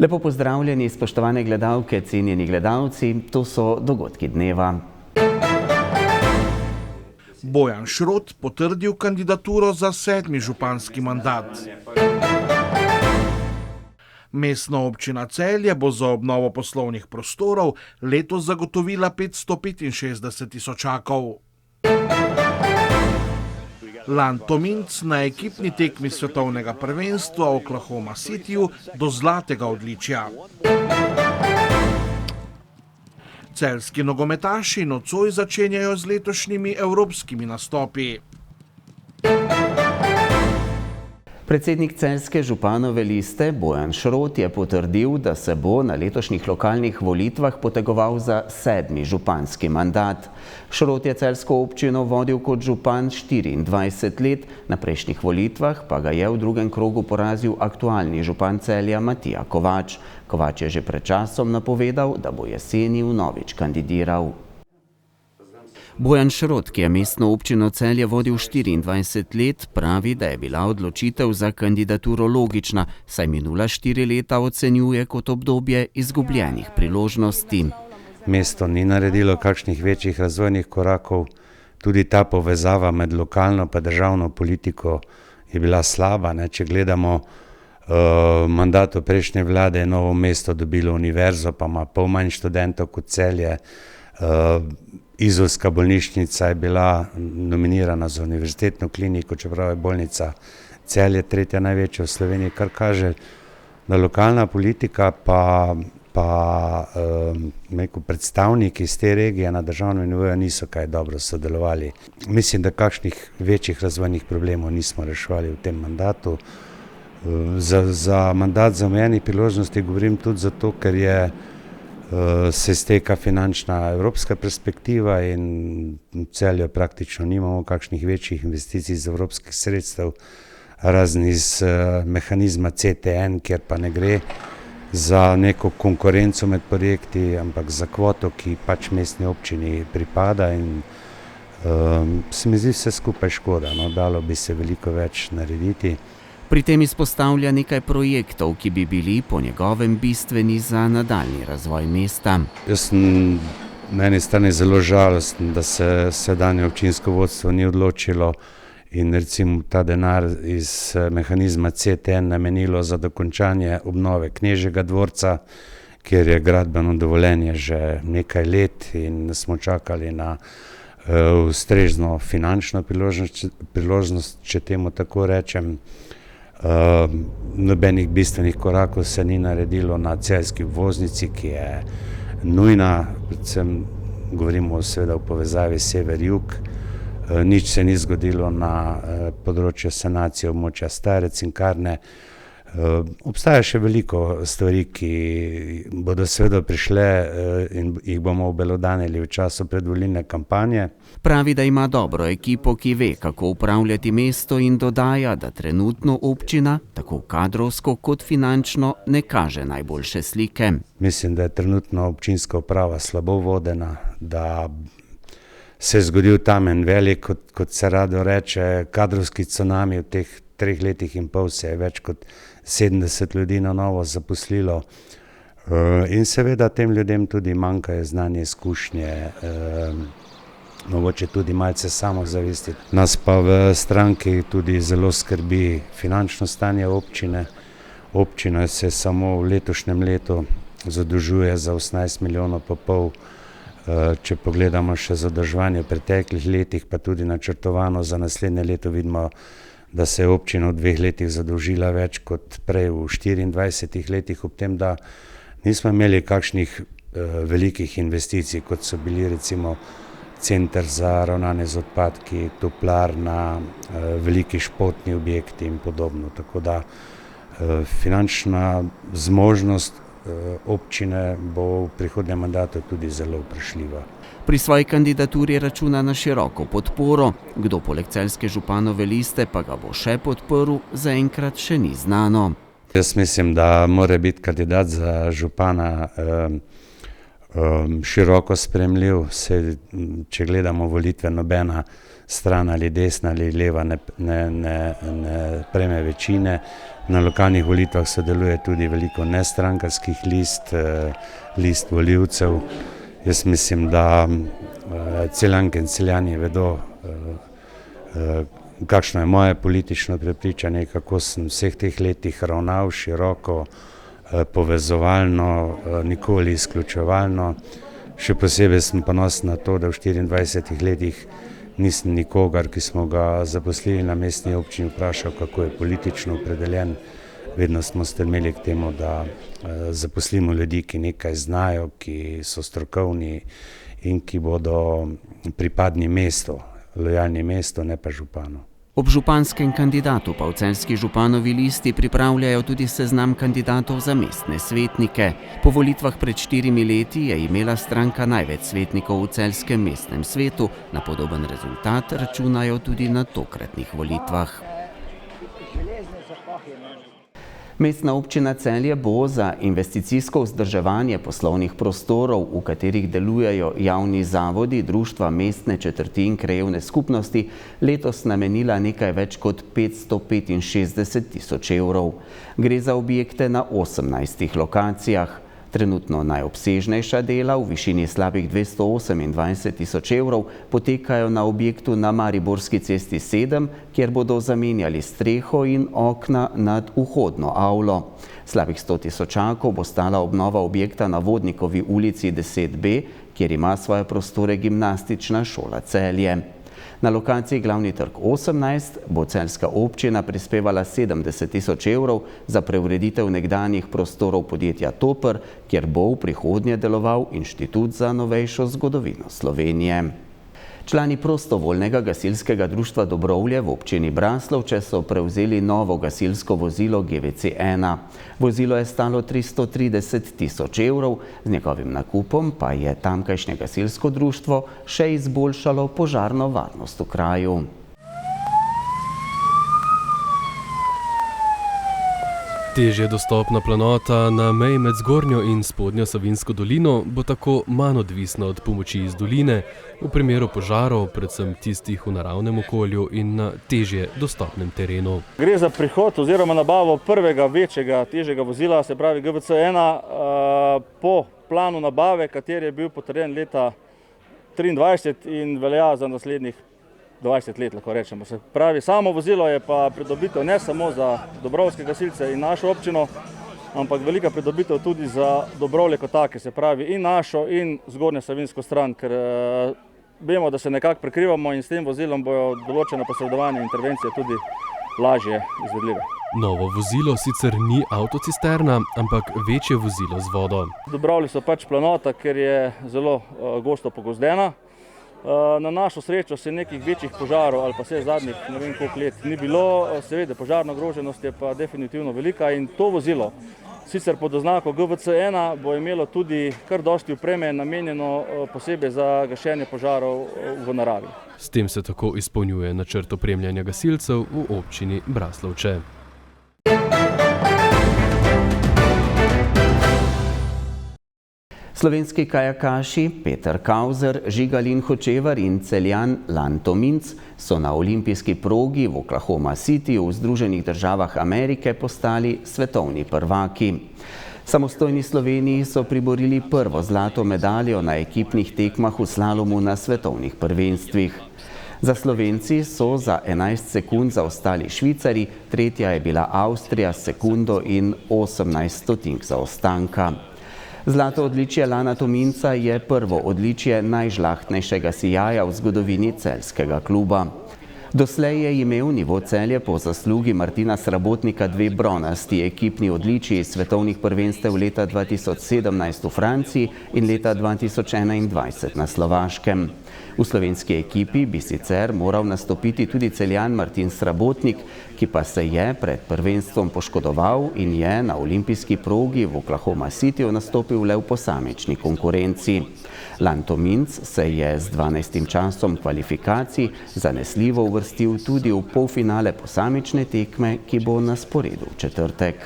Lepo pozdravljeni, spoštovane gledalke, cenjeni gledalci, to so dogodki dneva. Bojan Šrot potrdil kandidaturo za 7. županski mandat. Mestna občina Celje bo za obnovo poslovnih prostorov letos zagotovila 565 tisočakov. Lan Tominc na ekipni tekmi svetovnega prvenstva v Oklahoma Cityju do zlatega odličja. Celjski nogometaši nocoj začenjajo z letošnjimi evropskimi nastopi. Predsednik celjske županove liste Bojan Šrot je potrdil, da se bo na letošnjih lokalnih volitvah potegoval za 7. županski mandat. Šrot je celjsko občino vodil kot župan 24 let, na prejšnjih volitvah pa ga je v drugem krogu porazil aktualni župan Celja Matija Kovač. Kovač je že pred časom napovedal, da bo jeseni vnovič kandidiral. Bojan Šrot, ki je mestno občino Celje vodil 24 let, pravi, da je bila odločitev za kandidaturo logična, saj minula 4 leta ocenjuje kot obdobje izgubljenih priložnosti. Mesto ni naredilo kakšnih večjih razvojnih korakov, tudi ta povezava med lokalno pa državno politiko je bila slaba. Če gledamo mandatu prejšnje vlade, je Novo mesto dobilo univerzo, pa ima pol manj študentov kot Celje. Izolska bolnišnica je bila nominirana za univerzitetno kliniko, čeprav je bolnica Celje tretja največja v Sloveniji, kar kaže, da lokalna politika pa predstavniki iz te regije na državnem nivoju niso kaj dobro sodelovali. Mislim, da kakšnih večjih razvojnih problemov nismo reševali v tem mandatu. Za mandat za omejenih priložnosti govorim tudi zato, ker se izteka finančna evropska perspektiva in v Celju praktično nimamo kakšnih večjih investicij iz evropskih sredstev, razen iz mehanizma CTN, kjer pa ne gre za neko konkurenco med projekti, ampak za kvoto, ki pač mestni občini pripada, in se mi zdi vse skupaj škoda, dalo bi se veliko več narediti. Pri tem izpostavlja nekaj projektov, ki bi bili po njegovem bistveni za nadaljnji razvoj mesta. Jaz sem na eni strani zelo žalosten, da se sedanje občinsko vodstvo ni odločilo in recimo ta denar iz mehanizma CTN namenilo za dokončanje obnove Knežjega dvorca, kjer je gradbeno dovoljenje že nekaj let in smo čakali na ustrezno finančno priložnost, če temu tako rečem. Nobenih bistvenih korakov se ni naredilo na celjski obvoznici, ki je nujna, predvsem govorimo seveda o povezavi sever-jug. Nič se ni zgodilo na področju sanacije območja Stare Cinkarne. Obstaja še veliko stvari, ki bodo seveda prišle in jih bomo obelodanili v času predvolilne kampanje. Pravi, da ima dobro ekipo, ki ve, kako upravljati mesto, in dodaja, da trenutno občina, tako kadrovsko kot finančno, ne kaže najboljše slike. Mislim, da je trenutno občinska uprava slabo vodena, da se je zgodil tam en velik, kot se rado reče, kadrovski cunami. V teh 3 letih in pol se je več kot 70 ljudi na novo zaposlilo. In seveda tem ljudem tudi manjkajo znanje, izkušnje, mogoče tudi malce samozavesti. Nas pa v stranki tudi zelo skrbi finančno stanje občine. Občina se samo v letošnjem letu zadolžuje za 18,5 milijona. Če pogledamo še zadolževanje v preteklih letih, pa tudi načrtovano za naslednje leto, vidimo, da se je občina v 2 letih zadolžila več kot prej v 24 letih, ob tem, da nismo imeli kakšnih velikih investicij, kot so bili recimo center za ravnanje z odpadki, toplarna, veliki športni objekti in podobno. Tako da finančna zmožnost občine bo v prihodnjem mandatu tudi zelo vprašljiva. Pri svoji kandidaturi računa na široko podporo. Kdo poleg celjske županove liste pa ga bo še podprl, zaenkrat še ni znano. Jaz mislim, da mora biti kandidat za župana široko spremljiv. Če gledamo volitve, nobena stran ali desna ali leva ne prejme večine. Na lokalnih volitvah sodeluje tudi veliko nestrankarskih list volivcev. Jaz mislim, da Celjanke in Celjani vedo, kakšno je moje politično prepričanje, kako sem vseh teh letih ravnal široko, povezovalno, nikoli izključevalno. Še posebej sem ponosen na to, da v 24 letih nisem nikogar, ki smo ga zaposlili na mestni občini, vprašal, kako je politično opredeljen. Vedno smo stremeli k temu, da zaposlimo ljudi, ki nekaj znajo, ki so strokovni in ki bodo pripadni mestu, lojalni mestu, ne pa županu. Ob županskem kandidatu pa v celjski županovi listi pripravljajo tudi seznam kandidatov za mestne svetnike. Po volitvah pred 4 leti je imela stranka največ svetnikov v celjskem mestnem svetu. Na podoben rezultat računajo tudi na tokratnih volitvah. Mestna občina Celje bo za investicijsko vzdrževanje poslovnih prostorov, v katerih delujejo javni zavodi, društva, mestne četrti in krajevne skupnosti, letos namenila nekaj več kot 565 tisoč evrov. Gre za objekte na 18 lokacijah. Trenutno najobsežnejša dela v višini slabih 228 tisoč evrov potekajo na objektu na Mariborski cesti 7, kjer bodo zamenjali streho in okna nad vhodno avlo. Slabih 100 tisočakov bo stala obnova objekta na Vodnikovi ulici 10B, kjer ima svoje prostore gimnastična šola Celje. Na lokaciji Glavni trg 18 bo celjska občina prispevala 70 tisoč evrov za preureditev nekdanjih prostorov podjetja Toper, kjer bo v prihodnje deloval Inštitut za novejšo zgodovino Slovenije. Člani prostovoljnega gasilskega društva Dobrovlje v občini Braslovče so prevzeli novo gasilsko vozilo GVC-1. Vozilo je stalo 330 tisoč evrov, z njegovim nakupom pa je tamkajšnje gasilsko društvo še izboljšalo požarno varnost v kraju. Težje dostopna planota na meji med Zgornjo in Spodnjo Savinjsko dolino bo tako manj odvisna od pomoči iz doline v primeru požarov, predvsem tistih v naravnem okolju in na težje dostopnem terenu. Gre za prihod oziroma nabavo prvega večjega težjega vozila, se pravi GVC-1, po planu nabave, kateri je bil potrjen leta 2023 in velja za naslednjih 20 let, lahko rečemo. Se pravi, samo vozilo je pa pridobitev ne samo za dobrovske gasilce in našo občino, ampak velika pridobitev tudi za Dobrovlje kot take, se pravi in našo in Zgornjo Savinjsko stran, ker vemo, da se nekako prekrivamo in s tem vozilom bojo določene posredovanje intervencije tudi lažje izvedljive. Novo vozilo sicer ni avtocisterna, ampak večje vozilo z vodo. Dobrovlje so pač planota, ker je zelo gosto pogozdena. Na našo srečo se nekih večjih požarov ali pa vse zadnjih ne vem koliko let ni bilo, seveda požarna ogroženost je pa definitivno velika in to vozilo, sicer pod oznako GVC-1, bo imelo tudi kar dosti opreme namenjeno posebej za gašenje požarov v naravi. S tem se tako izpolnjuje načrt opremljanja gasilcev v občini Braslovče. Slovenski kajakaši Peter Kauzer, Žigalin Hočevar in Celjan Lan Tominc so na olimpijski progi v Oklahoma Cityju v Združenih državah Amerike postali svetovni prvaki. Samostojni Sloveniji so priborili prvo zlato medaljo na ekipnih tekmah v slalomu na svetovnih prvenstvih. Za Slovenci so za 11 sekund zaostali Švicari, tretja je bila Avstrija s sekundo in 18 stotink zaostanka. Zlato odličje Lana Tominca je prvo odličje najžlahtnejšega sijaja v zgodovini celjskega kluba. Doslej je imel nivo Celje po zaslugi Martina Srabotnika 2 bronasti ekipni odličji svetovnih prvenstev leta 2017 v Franciji in leta 2021 na Slovaškem. V slovenski ekipi bi sicer moral nastopiti tudi Celjan Martin Srabotnik, ki pa se je pred prvenstvom poškodoval in je na olimpijski progi v Oklahoma Cityju nastopil le v posamični konkurenci. Lan Tominc se je z 12. časom kvalifikacij zanesljivo uvrstil tudi v polfinale posamične tekme, ki bo na sporedu v četrtek.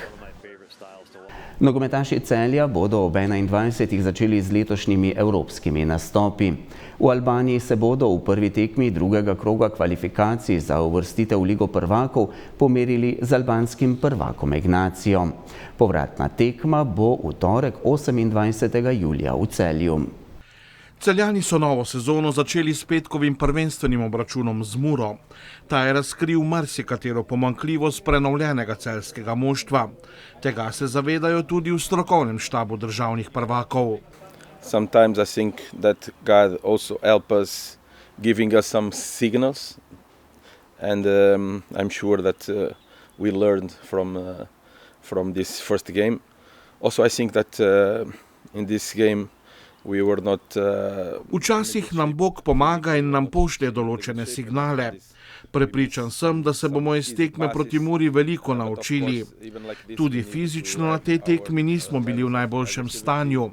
Nogometaši Celja bodo ob 21. začeli z letošnjimi evropskimi nastopi. V Albaniji se bodo v prvi tekmi drugega kroga kvalifikacij za uvrstitev v Ligo prvakov pomerili z albanskim prvakom Ignacijo. Povratna tekma bo v torek 28. julija v Celju. Celjani so novo sezono začeli s petkovim prvenstvenim obračunom z Muro. Ta je razkril marsikatero pomanjkljivost prenovljenega celjskega moštva. Tega se zavedajo tudi v strokovnem štabu državnih prvakov. Sometimes I think that God also helps us, giving us some signals, and I'm sure that we learned from this first game. Also, I think that in this game we were not. Včasih nam Bog pomaga in nam pošlje določene signale. Prepričan sem, da se bomo iz tekme proti Muri veliko naučili. Tudi fizično na tej tekmi nismo bili v najboljšem stanju.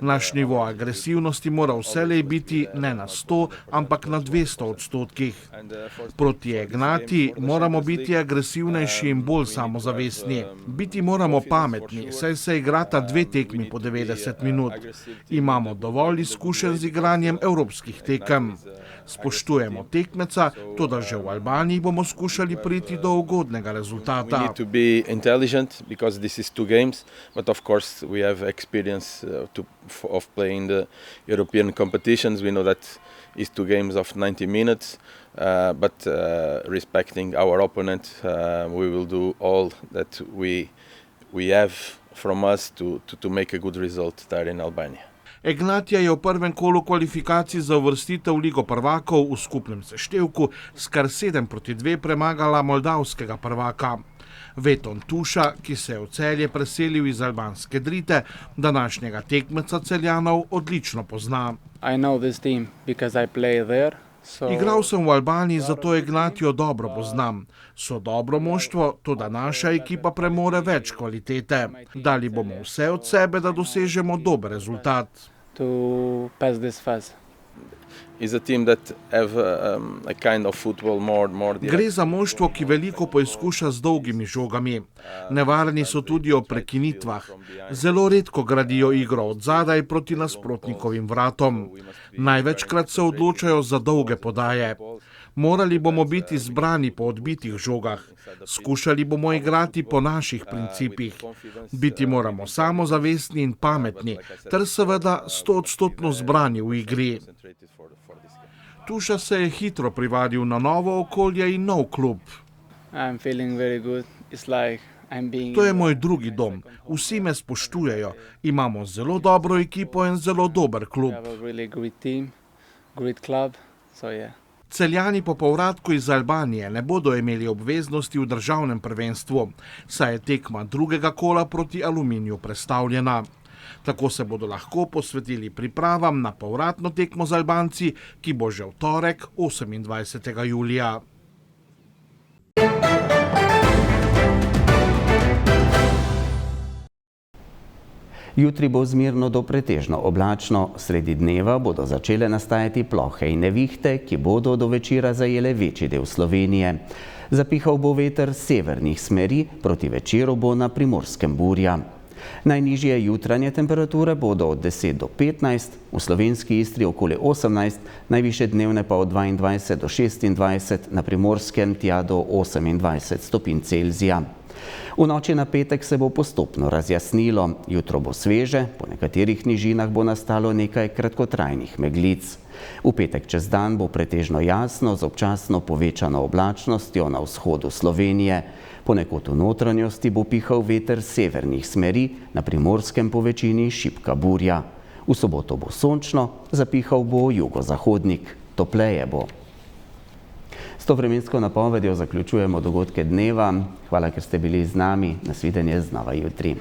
Naš nivo agresivnosti mora vselej biti ne na 100, ampak na 200%. Proti Ignatiji moramo biti agresivnejši in bolj samozavestni. Biti moramo pametni, saj se igrata 2 tekmi po 90 minut. Imamo dovolj izkušenj z igranjem evropskih tekem. Spoštujemo tekmeca, toda že v Albaniji bomo skušali priti do ugodnega rezultata. We need to be intelligent because this is 2 games, but of course we have experience of playing the European competitions. We know that it's 2 games of 90 minutes, but respecting our opponent, we will do all that we have from us to make a good result there in Albania. Ignatija je v prvem kolu kvalifikacij za uvrstitev v Ligo prvakov v skupnem seštevku s kar 7-2 premagala moldavskega prvaka. Veton Tuša, ki se je v Celje preselil iz albanske Drite, današnjega tekmeca Celjanov odlično pozna. Igral sem v Albaniji, zato Ignatijo dobro poznam. So dobro moštvo, toda naša ekipa premore več kvalitete. Dali bomo vse od sebe, da dosežemo dober rezultat. Gre za moštvo, ki veliko poizkuša z dolgimi žogami. Nevarni so tudi o prekinitvah. Zelo redko gradijo igro od zadaj proti nasprotnikovim vratom. Največkrat se odločajo za dolge podaje. Morali bomo biti zbrani po odbitih žogah. Skušali bomo igrati po naših principih. Biti moramo samozavestni in pametni, ter seveda 100% zbrani v igri. Tuša se je hitro privadil na novo okolje in nov klub. To je moj drugi dom. Vsi me spoštujejo. Imamo zelo dobro ekipo in zelo dober klub. Celjani po povratku iz Albanije ne bodo imeli obveznosti v državnem prvenstvu, saj je tekma drugega kola proti Aluminiju prestavljena. Tako se bodo lahko posvetili pripravam na povratno tekmo z Albanci, ki bo že v torek 28. julija. Jutri bo zmerno do pretežno oblačno, sredi dneva bodo začele nastajati plohe in nevihte, ki bodo do večera zajele večji del Slovenije. Zapihal bo veter severnih smeri, proti večeru bo na Primorskem burja. Najnižje jutranje temperature bodo od 10 do 15, v slovenski Istri okoli 18, najvišje dnevne pa od 22 do 26, na Primorskem tja do 28 stopinj Celzija. V noči na petek se bo postopno razjasnilo, jutro bo sveže, po nekaterih nižinah bo nastalo nekaj kratkotrajnih meglic. V petek čez dan bo pretežno jasno z občasno povečano oblačnostjo na vzhodu Slovenije. Ponekod v notranjosti bo pihal veter severnih smeri, na Primorskem po večini šibka burja. V soboto bo sončno, zapihal bo jugozahodnik, topleje bo. S to vremensko napovedjo zaključujemo dogodke dneva. Hvala, ker ste bili z nami. Nasvidenje znova jutri.